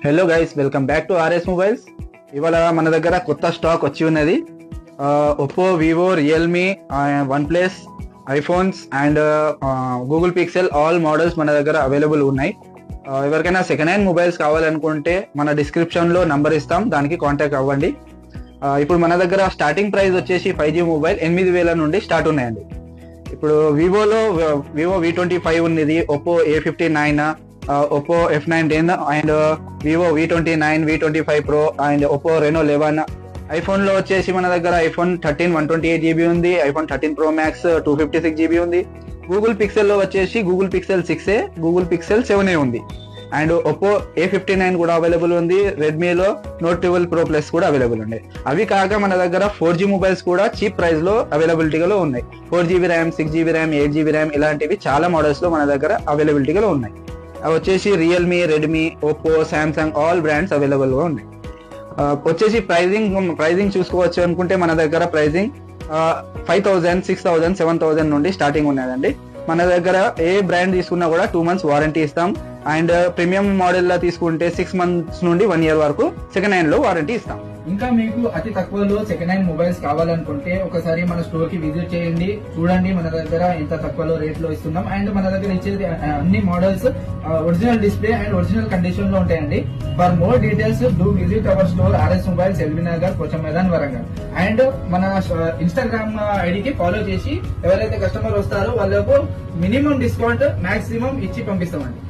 Hello guys, welcome back to RS mobiles. ఇవాళ మన దగ్గర కొత్త స్టాక్ వచ్చి ఉన్నది. Oppo, Vivo, Realme, one plus, iPhones and Google pixel all models మన దగ్గర అవైలబుల్ ఉన్నాయి. ఎవరికైనా సెకండ్ హ్యాండ్ మొబైల్స్ కావాలనుకుంటే మన డిస్క్రిప్షన్ లో నంబర్ ఇస్తాం, దానికి కాంటాక్ట్ అవ్వండి. ఇప్పుడు మన దగ్గర స్టార్టింగ్ ప్రైస్ వచ్చేసి 5G మొబైల్ 8,000 నుండి స్టార్ట్ ఉన్నాయండి. ఇప్పుడు వివోలో వివో V25 ఉన్నది, Oppo A59, Oppo F19 and Vivo V29, V25 Pro and Oppo Reno 11. IPhone లో వచ్చేసి మన దగ్గర ఐఫోన్ 13 128GB ఉంది, ఐఫోన్ 13 Pro Max 256GB ఉంది. గూగుల్ పిక్సెల్ లో వచ్చేసి Google pixel 6a, Google pixel 7a ఉంది. అండ్ ఒప్పో A59 కూడా అవైలబుల్ ఉంది. రెడ్మీలో Note 12 Pro Plus కూడా అవైలబుల్ ఉంది. అవి కాక మన దగ్గర 4G మొబైల్స్ కూడా చీప్ ప్రైస్ లో అవైలబిలిటీలో ఉన్నాయి. 4GB RAM, 6GB RAM, 8GB RAM ఇలాంటివి చాలా మోడల్స్ లో మన దగ్గర అవైలబిలిటీలో ఉన్నాయి. అవి వచ్చేసి Realme, Redmi, Oppo, Samsung all brands available గా ఉన్నాయి. వచ్చేసి ప్రైజింగ్ చూసుకోవచ్చు అనుకుంటే మన దగ్గర ప్రైజింగ్ 5,000, 6,000, 7,000 నుండి స్టార్టింగ్ ఉన్నదండి. మన దగ్గర ఏ బ్రాండ్ తీసుకున్నా కూడా 2 months వారంటీ ఇస్తాం. అండ్ ప్రీమియం మోడల్ లో తీసుకుంటే 6 months నుండి 1 year వరకు సెకండ్ హ్యాండ్ లో వారంటీ ఇస్తాం. ఇంకా మీకు అతి తక్కువలో సెకండ్ హ్యాండ్ మొబైల్స్ కావాలనుకుంటే ఒకసారి మన స్టోర్ కి విజిట్ చేయండి, చూడండి మన దగ్గర ఎంత తక్కువలో రేట్ లో ఇస్తున్నాం. అండ్ మన దగ్గర ఇచ్చేది అన్ని models original display and original condition లో ఉంటాయండి. For more details do visit our store RS mobiles, LB Nagar, కొచ్చం మైదాన్, వరంగల్. అండ్ మన ఇన్స్టాగ్రామ్ ఐడికి ఫాలో చేసి ఎవరైతే కస్టమర్ వస్తారో వాళ్ళకు మినిమం డిస్కౌంట్ మాక్సిమం ఇచ్చి పంపిస్తామండి.